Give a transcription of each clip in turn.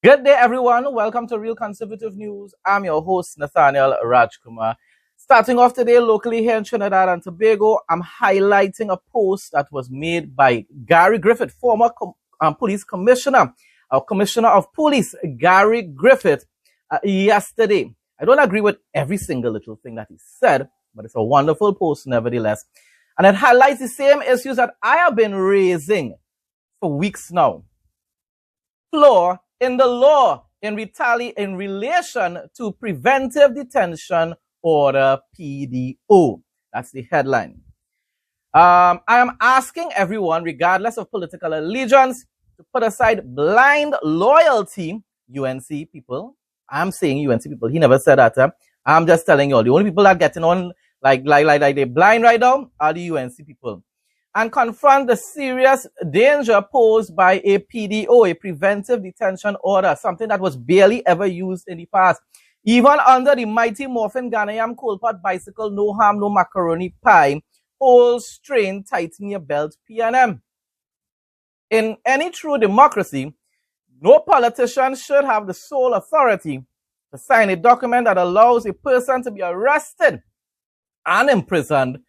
Good day, everyone. Welcome to Real Conservative News. I'm your host, Nathaniel Rajkumar. Starting off today, locally here in Trinidad and Tobago, I'm highlighting a post that was made by Gary Griffith, former police commissioner, commissioner of police, Gary Griffith, yesterday. I don't agree with every single little thing that he said, but it's a wonderful post nevertheless. And it highlights the same issues that I have been raising for weeks now. Flaw in the law in relation to Preventive Detention Order PDO. That's the headline. I am asking everyone, regardless of political allegiance, to put aside blind loyalty. UNC people. I'm saying UNC people. He never said that. I'm just telling you all. The only people that are getting on like they're blind right now are the UNC people. And confront the serious danger posed by a PDO, a Preventive Detention Order, something that was barely ever used in the past. Even under the mighty Morphin Ghanaian coal pot bicycle, no harm, no macaroni pie, whole strain, tighten your belt, PNM. In any true democracy, no politician should have the sole authority to sign a document that allows a person to be arrested and imprisoned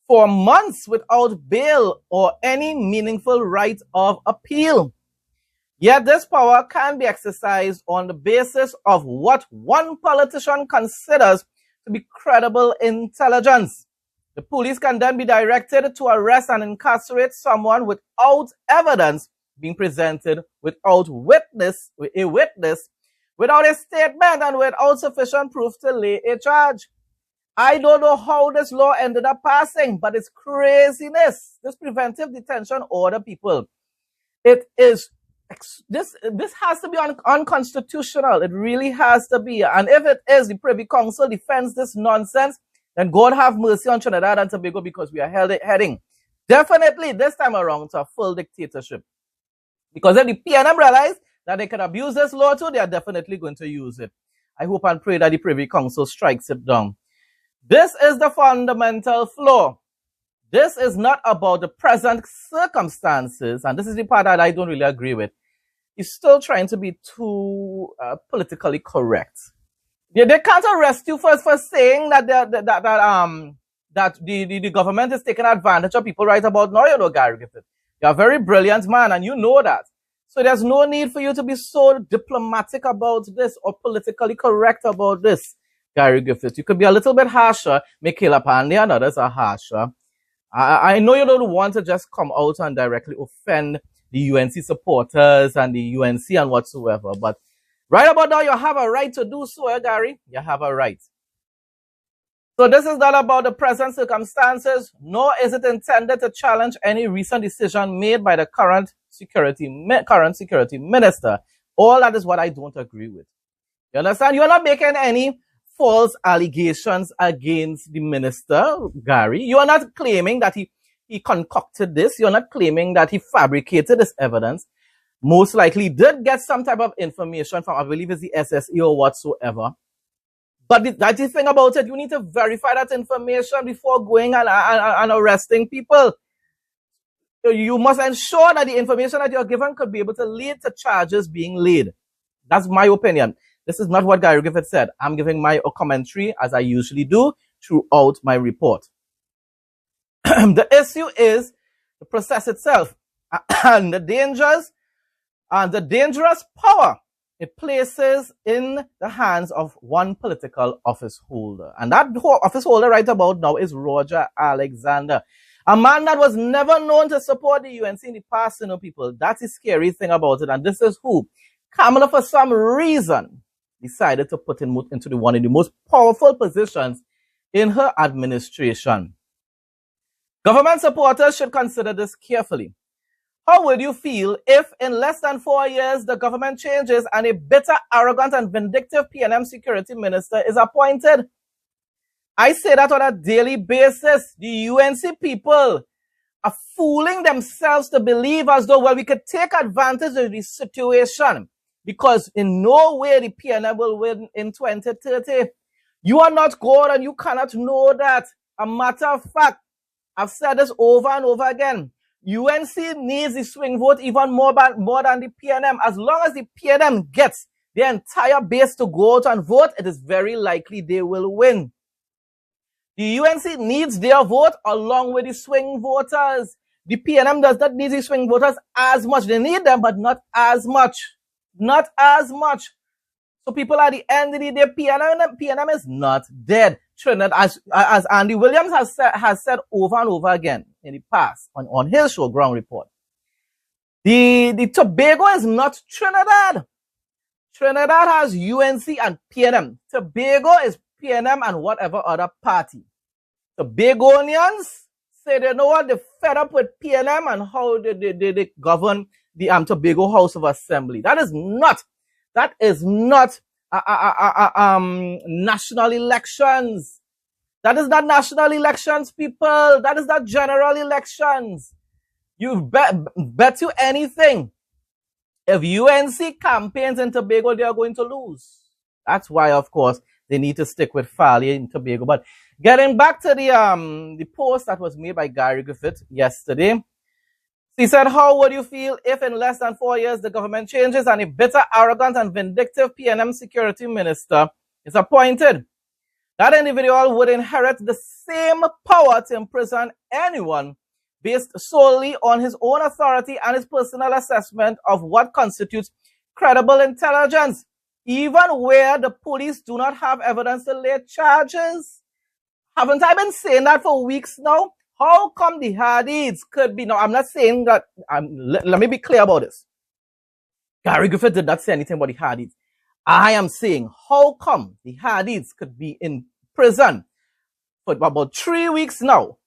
for months without bail or any meaningful right of appeal. Yet this power can be exercised on the basis of what one politician considers to be credible intelligence. The police can then be directed to arrest and incarcerate someone without evidence being presented, without a witness, without a statement, and without sufficient proof to lay a charge. I don't know how this law ended up passing, but it's craziness. This Preventive Detention Order, people, it is, this has to be unconstitutional. It really has to be. And if it is, the Privy Council defends this nonsense, then God have mercy on Trinidad and Tobago, because we are heading definitely this time around to a full dictatorship. Because if the PNM realize that they can abuse this law too, they are definitely going to use it. I hope and pray that the Privy Council strikes it down. This is the fundamental flaw. This is not about the present circumstances, and this is the part that I don't really agree with. He's still trying to be too politically correct. They can't arrest you for saying that the government is taking advantage of people right about now. You know, Gary Griffith, you're a very brilliant man, and you know that. So there's no need for you to be so diplomatic about this or politically correct about this, Gary Griffith. You could be a little bit harsher. Michaela Pandey and others are harsher. I know you don't want to just come out and directly offend the UNC supporters and the UNC and whatsoever, but right about now, you have a right to do so, Gary. You have a right. So this is not about the present circumstances, nor is it intended to challenge any recent decision made by the current security minister. All that is what I don't agree with. You understand? You're not making any false allegations against the minister, Gary. You are not claiming that he concocted this. You're not claiming that he fabricated this evidence. Most likely did get some type of information from, I believe it's the SSE or whatsoever. But that's the thing about it. You need to verify that information before going and arresting people. You must ensure that the information that you're given could be able to lead to charges being laid. That's my opinion. This is not what Gary Griffith said. I'm giving my commentary, as I usually do, throughout my report. The issue is the process itself and the dangers and the dangerous power it places in the hands of one political office holder. And that office holder right about now is Roger Alexander, a man that was never known to support the UNC in the past, you know, people. That's the scary thing about it. And this is who Kamala, for some reason, decided to put into one of the most powerful positions in her administration. Government supporters should consider this carefully. How would you feel if in less than 4 years the government changes and a bitter, arrogant, and vindictive PNM security minister is appointed? I say that on a daily basis. The UNC people are fooling themselves to believe as though, well, we could take advantage of the situation, because in no way the PNM will win in 2030. You are not God and you cannot know that. A matter of fact, I've said this over and over again. UNC needs the swing vote even more than the PNM. As long as the PNM gets the entire base to go out and vote, it is very likely they will win. The UNC needs their vote along with the swing voters. The PNM does not need the swing voters as much. They need them, but not as much. Not as much. So people at the end of the day, PNM is not dead. Trinidad, as Andy Williams has said over and over again in the past on his show, Ground Report. The Tobago is not Trinidad. Trinidad has UNC and PNM. Tobago is PNM and whatever other party. Tobagonians say they know what, they're fed up with PNM and how they govern the Tobago House of Assembly. That is not national elections. That is not national elections, people. That is not general elections. You bet you anything. If UNC campaigns in Tobago, they are going to lose. That's why, of course, they need to stick with Falia in Tobago. But getting back to the post that was made by Gary Griffith yesterday, he said, how would you feel if in less than 4 years the government changes and a bitter, arrogant, and vindictive PNM security minister is appointed? That individual would inherit the same power to imprison anyone based solely on his own authority and his personal assessment of what constitutes credible intelligence, even where the police do not have evidence to lay charges. Haven't I been saying that for weeks now? How come the Hardys could be... Now, I'm not saying that... let me be clear about this. Gary Griffith did not say anything about the Hardys. I am saying, how come the Hardys could be in prison for about 3 weeks now,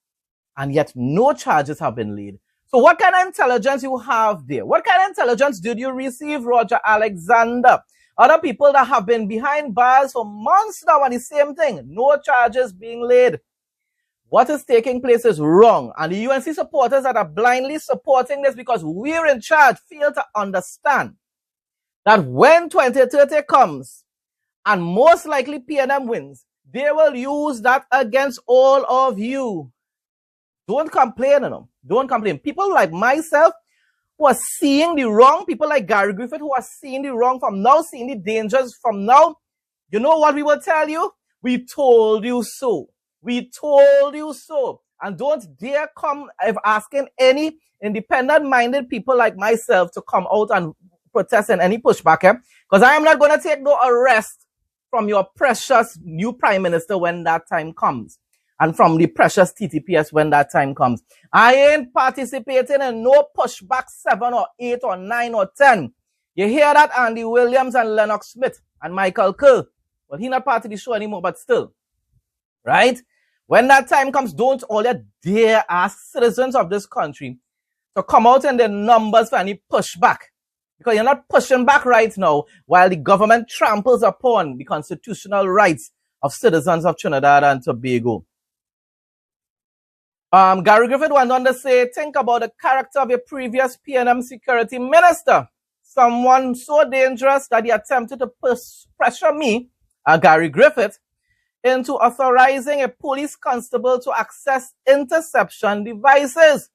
and yet no charges have been laid? So what kind of intelligence you have there? What kind of intelligence did you receive, Roger Alexander? Other people that have been behind bars for months now and the same thing. No charges being laid. What is taking place is wrong. And the UNC supporters that are blindly supporting this because we're in charge fail to understand that when 2030 comes and most likely PNM wins, they will use that against all of you. Don't complain, you know. Don't complain. People like myself who are seeing the wrong, people like Gary Griffith who are seeing the wrong from now, seeing the dangers from now, you know what we will tell you? We told you so. We told you so. And don't dare come if asking any independent-minded people like myself to come out and protest in any pushback, because I am not going to take no arrest from your precious new prime minister when that time comes, and from the precious TTPS when that time comes. I ain't participating in no pushback 7 or 8 or 9 or 10. You hear that, Andy Williams and Lennox Smith and Michael Kerr? Well, he not part of the show anymore, but still. Right? When that time comes, don't all you dare ask citizens of this country to come out in their numbers for any pushback. Because you're not pushing back right now while the government tramples upon the constitutional rights of citizens of Trinidad and Tobago. Gary Griffith went on to say, think about the character of a previous PNM security minister. Someone so dangerous that he attempted to pressure me, Gary Griffith, into authorizing a police constable to access interception devices.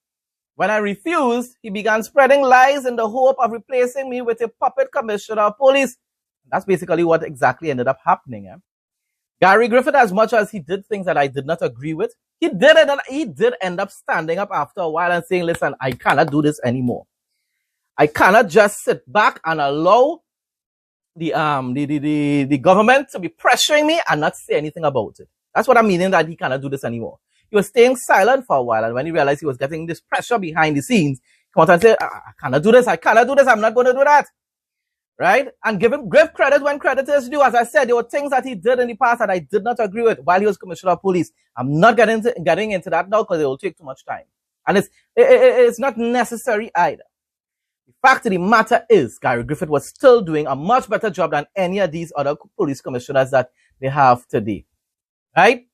When I refused, he began spreading lies in the hope of replacing me with a puppet commissioner of police. That's basically what exactly ended up happening. Gary Griffith, as much as he did things that I did not agree with, he did end up standing up after a while and saying, listen, I cannot do this anymore. I cannot just sit back and allow the government to be pressuring me and not say anything about it. That's what I'm meaning that he cannot do this anymore. He was staying silent for a while, and when he realized he was getting this pressure behind the scenes, he came out and said, I cannot do this, I'm not going to do that. Right? And give credit when credit is due. As I said, there were things that he did in the past that I did not agree with while he was Commissioner of Police. I'm not getting into that now because it will take too much time. And it's not necessary either. The fact of the matter is, Gary Griffith was still doing a much better job than any of these other police commissioners that they have today. Right?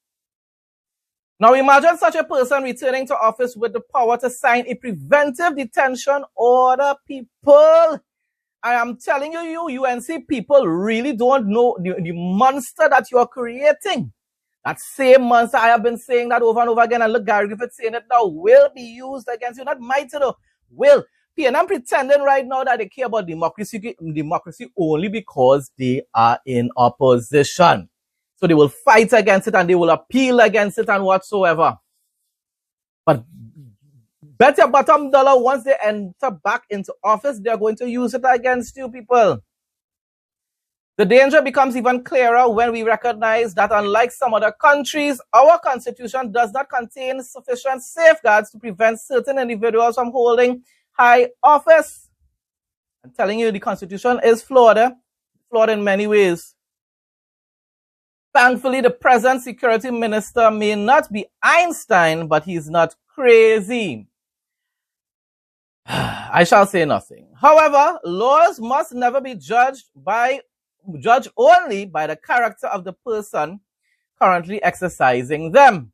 Now imagine such a person returning to office with the power to sign a preventive detention order, people. I am telling you, UNC people really don't know the monster that you are creating. That same monster, I have been saying that over and over again, and look, Gary Griffith saying it now, will be used against you. Not might, will. PNM pretending right now that they care about democracy only because they are in opposition. So they will fight against it and they will appeal against it and whatsoever. But bet your bottom dollar, once they enter back into office, they're going to use it against you people. The danger becomes even clearer when we recognize that unlike some other countries, our constitution does not contain sufficient safeguards to prevent certain individuals from holding high office. I'm telling you, the constitution is flawed in many ways. Thankfully, the present security minister may not be Einstein, but he's not crazy. I shall say nothing. However, laws must never be judged only by the character of the person currently exercising them.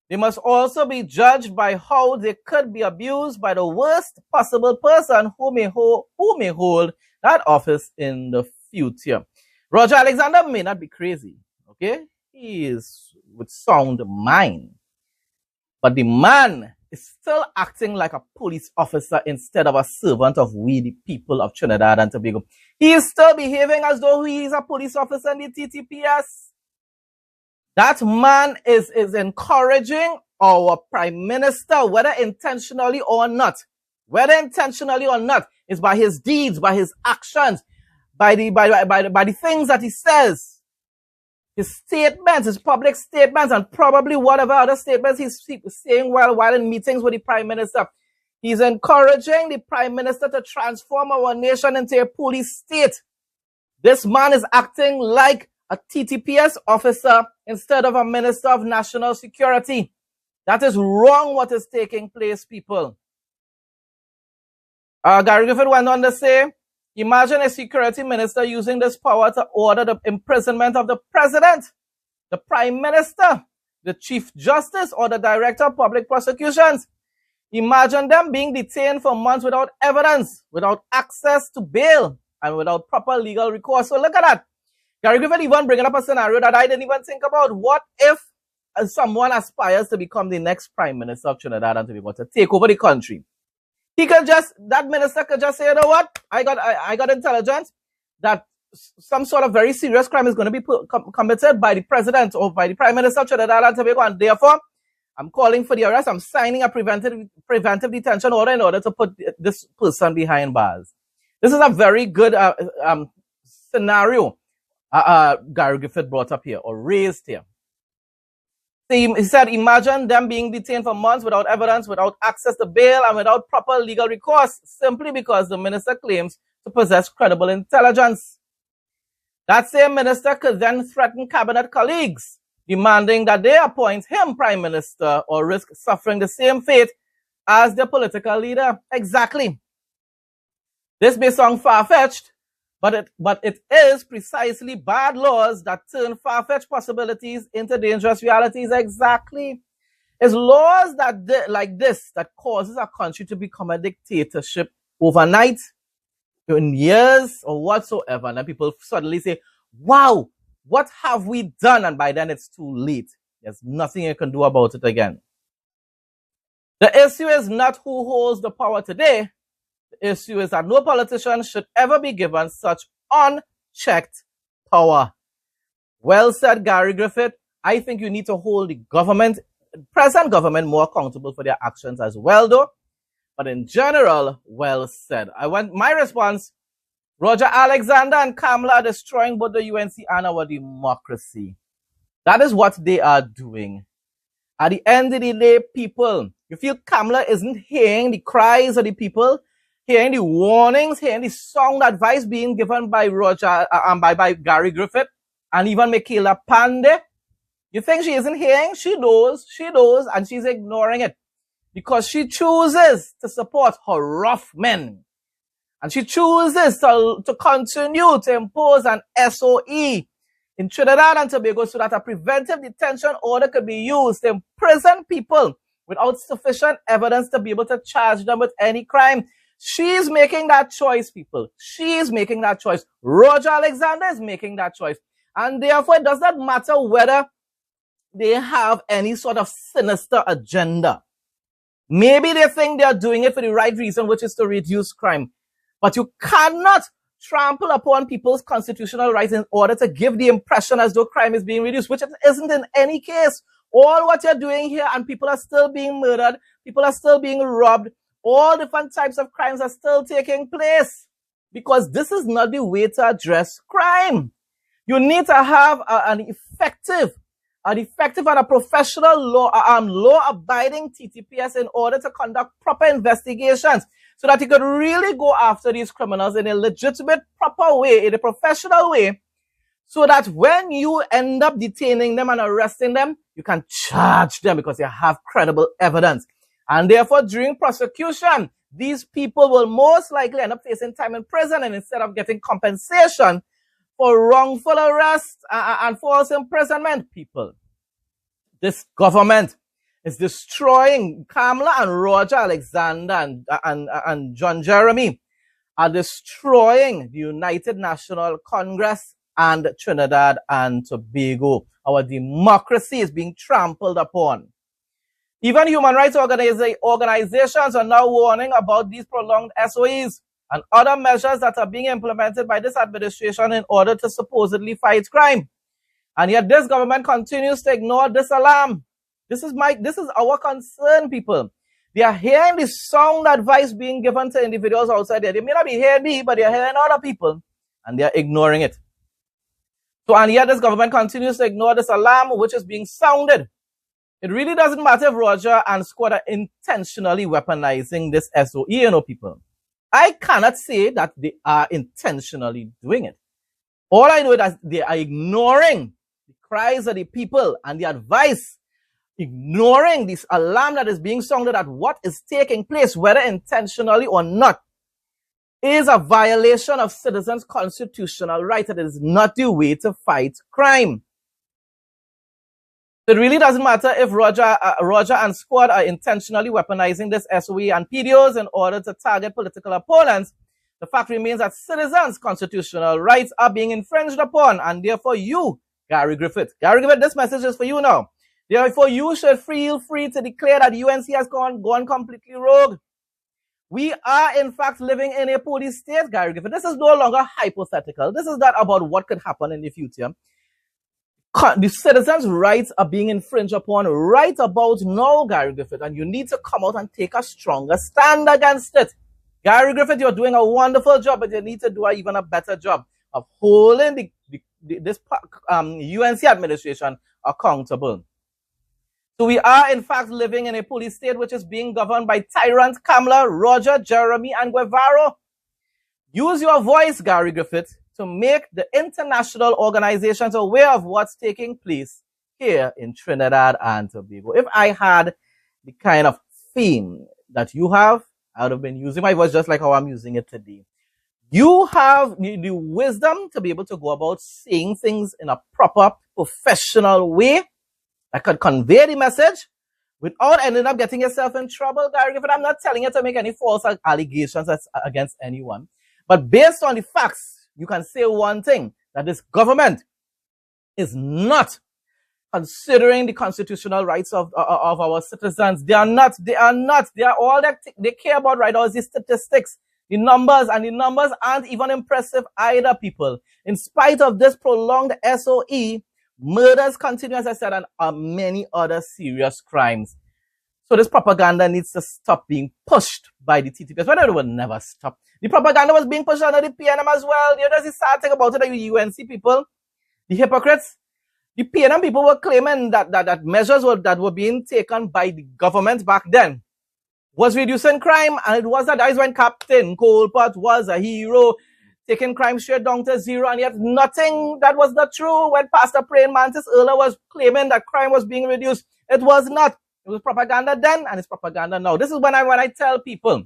They must also be judged by how they could be abused by the worst possible person who may hold that office in the future. Roger Alexander may not be crazy, okay? He is with sound mind. But the man is still acting like a police officer instead of a servant of we, the people of Trinidad and Tobago. He is still behaving as though he is a police officer in the TTPS. That man is encouraging our prime minister, whether intentionally or not, is by his deeds, by his actions, by the things that he says, his statements, his public statements, and probably whatever other statements he's saying while in meetings with the prime minister. He's encouraging the prime minister to transform our nation into a police state. This man is acting like a TTPS officer instead of a minister of national security. That is wrong what is taking place, people. Gary Griffith went on to say, imagine a security minister using this power to order the imprisonment of the president, the prime minister, the chief justice, or the director of public prosecutions. Imagine them being detained for months without evidence, without access to bail, and without proper legal recourse. So look at that. Gary Griffith even bringing up a scenario that I didn't even think about. What if someone aspires to become the next prime minister of Trinidad and Tobago, to take over the country? That minister could just say, you know what? I got intelligence that some sort of very serious crime is going to be committed by the president or by the prime minister of Trinidad and Tobago, and therefore, I'm calling for the arrest. I'm signing a preventive detention order in order to put this person behind bars. This is a very good scenario Gary Griffith brought up here, or raised here. He said, imagine them being detained for months without evidence, without access to bail, and without proper legal recourse, simply because the minister claims to possess credible intelligence. That same minister could then threaten cabinet colleagues, demanding that they appoint him prime minister or risk suffering the same fate as their political leader. Exactly. This may sound far-fetched, but it is precisely bad laws that turn far-fetched possibilities into dangerous realities. Exactly. It's laws like this that causes a country to become a dictatorship overnight, in years or whatsoever. And then people suddenly say, wow, what have we done? And by then it's too late. There's nothing you can do about it again. The issue is not who holds the power today. The issue is that no politician should ever be given such unchecked power. Well said, Gary Griffith. I think you need to hold the present government more accountable for their actions as well, though. But in general, well said. My response, Roger Alexander and Kamala are destroying both the UNC and our democracy. That is what they are doing. At the end of the day, people, you feel Kamala isn't hearing the cries of the people, hearing the warnings, hearing the sound advice being given by by Gary Griffith and even Michaela Pandey. You think she isn't hearing? She knows, and she's ignoring it because she chooses to support her rough men. And she chooses to continue to impose an SOE in Trinidad and Tobago so that a preventive detention order could be used to imprison people without sufficient evidence to be able to charge them with any crime. She's making that choice, people. She's making that choice. Roger Alexander is making that choice. And therefore, it does not matter whether they have any sort of sinister agenda. Maybe they think they're doing it for the right reason, which is to reduce crime. But you cannot trample upon people's constitutional rights in order to give the impression as though crime is being reduced, which it isn't in any case. All what you're doing here, and people are still being murdered, people are still being robbed, all different types of crimes are still taking place, because this is not the way to address crime. You need to have an effective and a professional law-abiding TTPS in order to conduct proper investigations, so that you could really go after these criminals in a legitimate, proper way, in a professional way, so that when you end up detaining them and arresting them, you can charge them because you have credible evidence. And therefore, during prosecution, these people will most likely end up facing time in prison, and instead of getting compensation for wrongful arrest and false imprisonment, people, this government is destroying. Kamala and Roger Alexander and John Jeremy are destroying the United National Congress and Trinidad and Tobago. Our democracy is being trampled upon. Even human rights organizations are now warning about these prolonged SOEs and other measures that are being implemented by this administration in order to supposedly fight crime. And yet this government continues to ignore this alarm. This is our concern, people. They are hearing the sound advice being given to individuals outside there. They may not be hearing me, but they are hearing other people, and they are ignoring it. So, and yet this government continues to ignore this alarm which is being sounded. It really doesn't matter if Roger and squad are intentionally weaponizing this SOE, people. I cannot say that they are intentionally doing it. All I know is that they are ignoring the cries of the people and the advice, ignoring this alarm that is being sounded at what is taking place, whether intentionally or not, is a violation of citizens' constitutional rights. It is not the way to fight crime. It really doesn't matter if Roger and squad are intentionally weaponizing this SOE and PDOs in order to target political opponents. The fact remains that citizens' constitutional rights are being infringed upon, and therefore you, Gary Griffith, this message is for you now. Therefore, you should feel free to declare that UNC has gone completely rogue. We are, in fact, living in a police state, Gary Griffith. This is no longer hypothetical. This is not about what could happen in the future. The citizens' rights are being infringed upon right about now, Gary Griffith, and you need to come out and take a stronger stand against it. Gary Griffith, you're doing a wonderful job, but you need to do even a better job of holding this UNC administration accountable. So we are, in fact, living in a police state which is being governed by tyrant Kamala, Roger, Jeremy, and Guevara. Use your voice, Gary Griffith, to make the international organizations aware of what's taking place here in Trinidad and Tobago. If I had the kind of theme that you have, I would have been using my voice just like how I'm using it today. You have the wisdom to be able to go about saying things in a proper, professional way that could convey the message without ending up getting yourself in trouble, Gary Griffith. I'm not telling you to make any false allegations against anyone. But based on the facts, you can say one thing, that this government is not considering the constitutional rights of our citizens. They are not. All that they care about right now is the statistics, the numbers, and the numbers aren't even impressive either, people. In spite of this prolonged SOE, murders continue, as I said, and many other serious crimes. So this propaganda needs to stop being pushed by the TTPS. But it will never stop. The propaganda was being pushed under the PNM as well. You know, the sad thing about it, the UNC people, the hypocrites, the PNM people were claiming that measures that were being taken by the government back then was reducing crime, and it was that is when Captain Colpart was a hero, taking crime straight down to zero, and yet nothing that was not true. When Pastor Praying Mantis earlier was claiming that crime was being reduced, it was not. It was propaganda then, and it's propaganda now. This is when I tell people,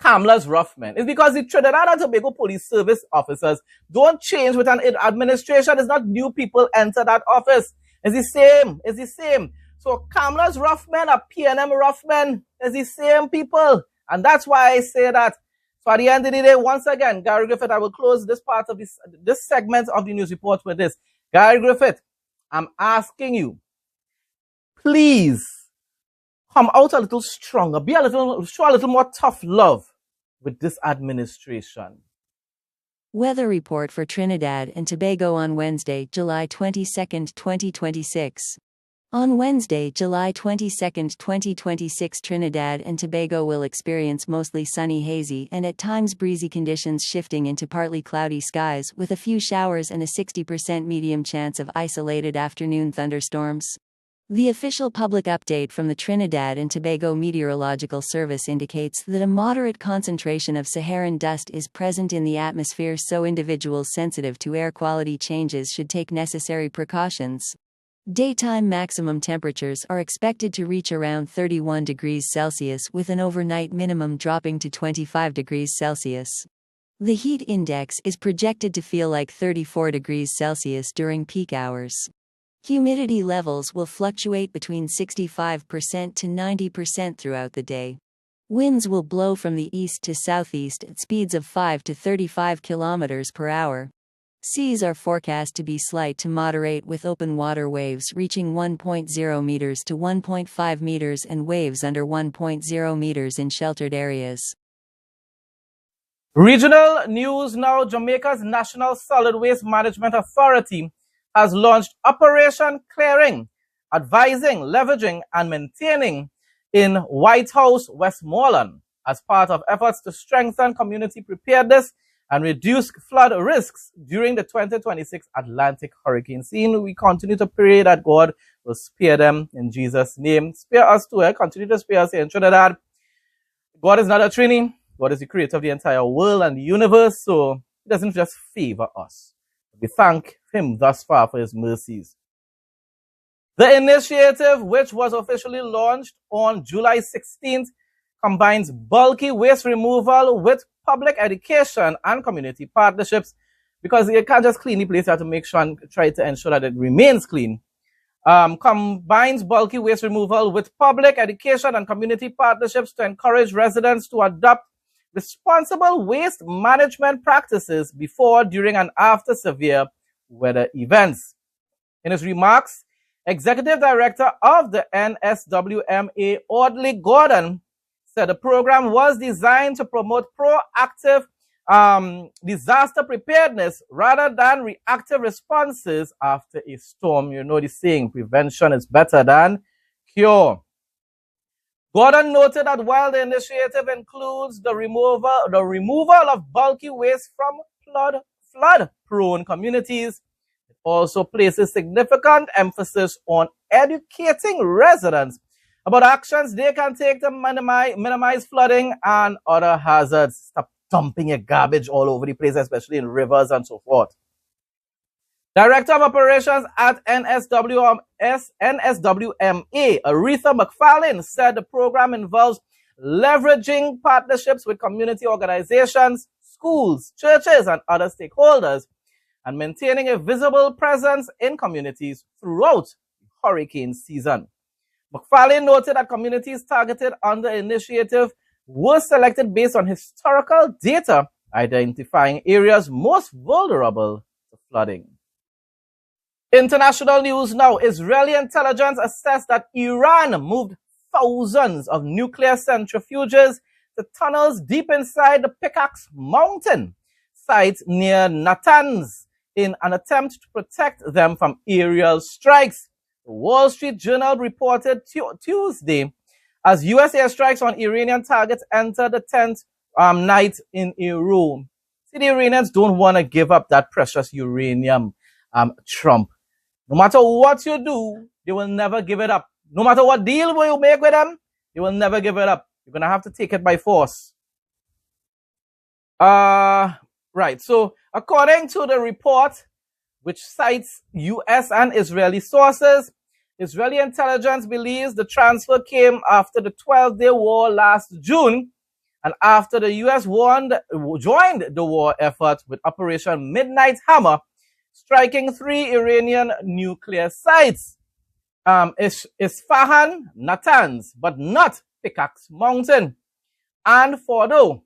Kamala's rough men. It's because the Trinidad and Tobago Police Service officers don't change with an administration. It's not new people enter that office. It's the same. It's the same. So Kamala's rough men are PNM rough men. It's the same people. And that's why I say that. So at the end of the day, once again, Gary Griffith, I will close this part of this segment of the news report with this. Gary Griffith, I'm asking you please come out a little stronger, show a little more tough love with this administration. Weather report for Trinidad and Tobago on Wednesday, July 22, 2026. On Wednesday, July 22, 2026, Trinidad and Tobago will experience mostly sunny, hazy, and at times breezy conditions shifting into partly cloudy skies, with a few showers and a 60% medium chance of isolated afternoon thunderstorms. The official public update from the Trinidad and Tobago Meteorological Service indicates that a moderate concentration of Saharan dust is present in the atmosphere, so individuals sensitive to air quality changes should take necessary precautions. Daytime maximum temperatures are expected to reach around 31 degrees Celsius, with an overnight minimum dropping to 25 degrees Celsius. The heat index is projected to feel like 34 degrees Celsius during peak hours. Humidity levels will fluctuate between 65% to 90% throughout the day. Winds will blow from the east to southeast at speeds of 5 to 35 km per hour. Seas are forecast to be slight to moderate, with open water waves reaching 1.0 meters to 1.5 meters and waves under 1.0 meters in sheltered areas. Regional news now. Jamaica's National Solid Waste Management Authority has launched Operation Clearing, advising, leveraging, and maintaining in White House, Westmoreland, as part of efforts to strengthen community preparedness and reduce flood risks during the 2026 Atlantic hurricane season. We continue to pray that God will spare them in Jesus' name. Spare us too. Continue to spare us here in Trinidad. God is not a Trini. God is the creator of the entire world and the universe, so he doesn't just favor us. We thank him thus far for his mercies. The initiative, which was officially launched on July 16th, combines bulky waste removal with public education and community partnerships, because you can't just clean the place. You have to make sure and try to ensure that it remains clean. Combines bulky waste removal with public education and community partnerships to encourage residents to adopt responsible waste management practices before, during, and after severe weather events. In his remarks, Executive Director of the NSWMA, Audley Gordon, said the program was designed to promote proactive disaster preparedness rather than reactive responses after a storm. You know the saying, prevention is better than cure. Gordon noted that while the initiative includes the removal of bulky waste from flood-prone communities, it also places significant emphasis on educating residents about actions they can take to minimize flooding and other hazards. Stop dumping your garbage all over the place, especially in rivers and so forth. Director of Operations at NSWMA, Aretha McFarlane, said the program involves leveraging partnerships with community organizations, schools, churches, and other stakeholders, and maintaining a visible presence in communities throughout the hurricane season. McFarlane noted that communities targeted under the initiative were selected based on historical data, identifying areas most vulnerable to flooding. International news now. Israeli intelligence assessed that Iran moved thousands of nuclear centrifuges to tunnels deep inside the Pickaxe Mountain site near Natanz in an attempt to protect them from aerial strikes. The Wall Street Journal reported Tuesday as U.S. airstrikes on Iranian targets entered the 10th night in a row. See, the Iranians don't want to give up that precious uranium, Trump. No matter what you do, they will never give it up. No matter what deal you make with them, they will never give it up. You're going to have to take it by force. Right. So, according to the report, which cites U.S. and Israeli sources, Israeli intelligence believes the transfer came after the 12-day war last June and after the U.S. joined the war effort with Operation Midnight Hammer, striking 3 Iranian nuclear sites. Isfahan, Natanz, but not Pickaxe Mountain. And Fordo.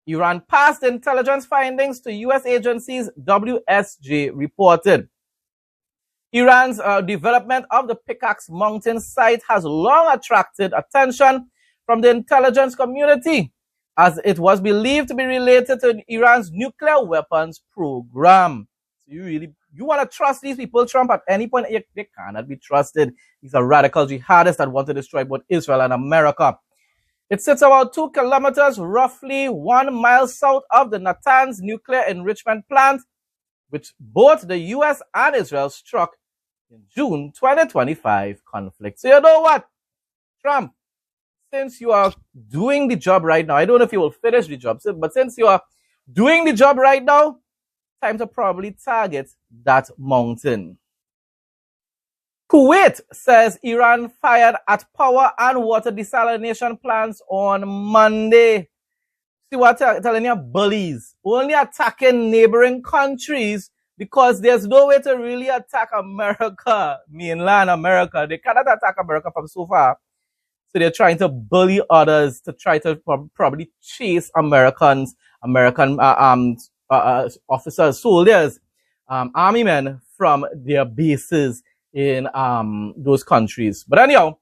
Iran passed intelligence findings to U.S. agencies, WSJ reported. Iran's development of the Pickaxe Mountain site has long attracted attention from the intelligence community, as it was believed to be related to Iran's nuclear weapons program. So you want to trust these people, Trump? At any point, they cannot be trusted. These are radical jihadists that want to destroy both Israel and America. It sits about 2 kilometers, roughly 1 mile south of the Natanz nuclear enrichment plant, which both the U.S. and Israel struck in June 2025 conflict. So you know what, Trump, since you are doing the job right now, I don't know if you will finish the job, but since you are doing the job right now, time to probably target that mountain. Kuwait says Iran fired at power and water desalination plants on Monday. See what I'm telling you, bullies. Only attacking neighboring countries because there's no way to really attack America, mainland America. They cannot attack America from so far. So they're trying to bully others to try to probably chase American officers, soldiers, army men from their bases in those countries. But anyhow,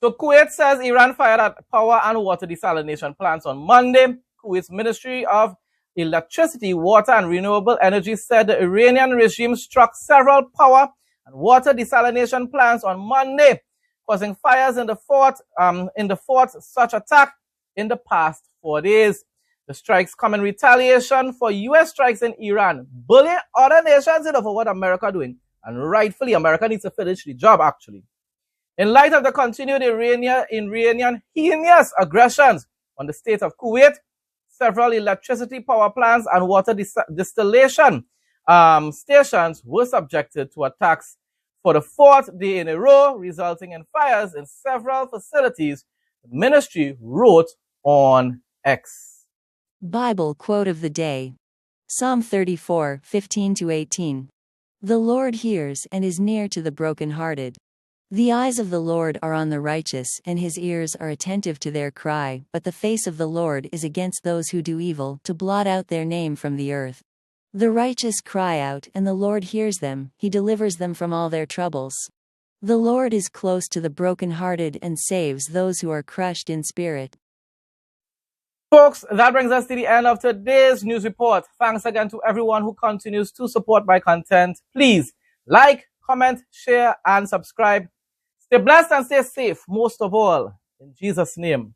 so Kuwait says Iran fired at power and water desalination plants on Monday. Kuwait's Ministry of Electricity, Water and Renewable Energy said the Iranian regime struck several power and water desalination plants on Monday, causing fires in the fourth such attack in the past 4 days. The strikes come in retaliation for U.S. strikes in Iran, bullying other nations for what America doing. And rightfully, America needs to finish the job, actually. In light of the continued Iranian heinous aggressions on the state of Kuwait, several electricity power plants and water distillation stations were subjected to attacks for the 4th day in a row, resulting in fires in several facilities, the ministry wrote on X. Bible quote of the day. Psalm 34, 15-18. The Lord hears and is near to the brokenhearted. The eyes of the Lord are on the righteous, and his ears are attentive to their cry, but the face of the Lord is against those who do evil, to blot out their name from the earth. The righteous cry out, and the Lord hears them, he delivers them from all their troubles. The Lord is close to the brokenhearted and saves those who are crushed in spirit. Folks, that brings us to the end of today's news report. Thanks again to everyone who continues to support my content. Please like, comment, share, and subscribe. Stay blessed and stay safe, most of all, in Jesus' name.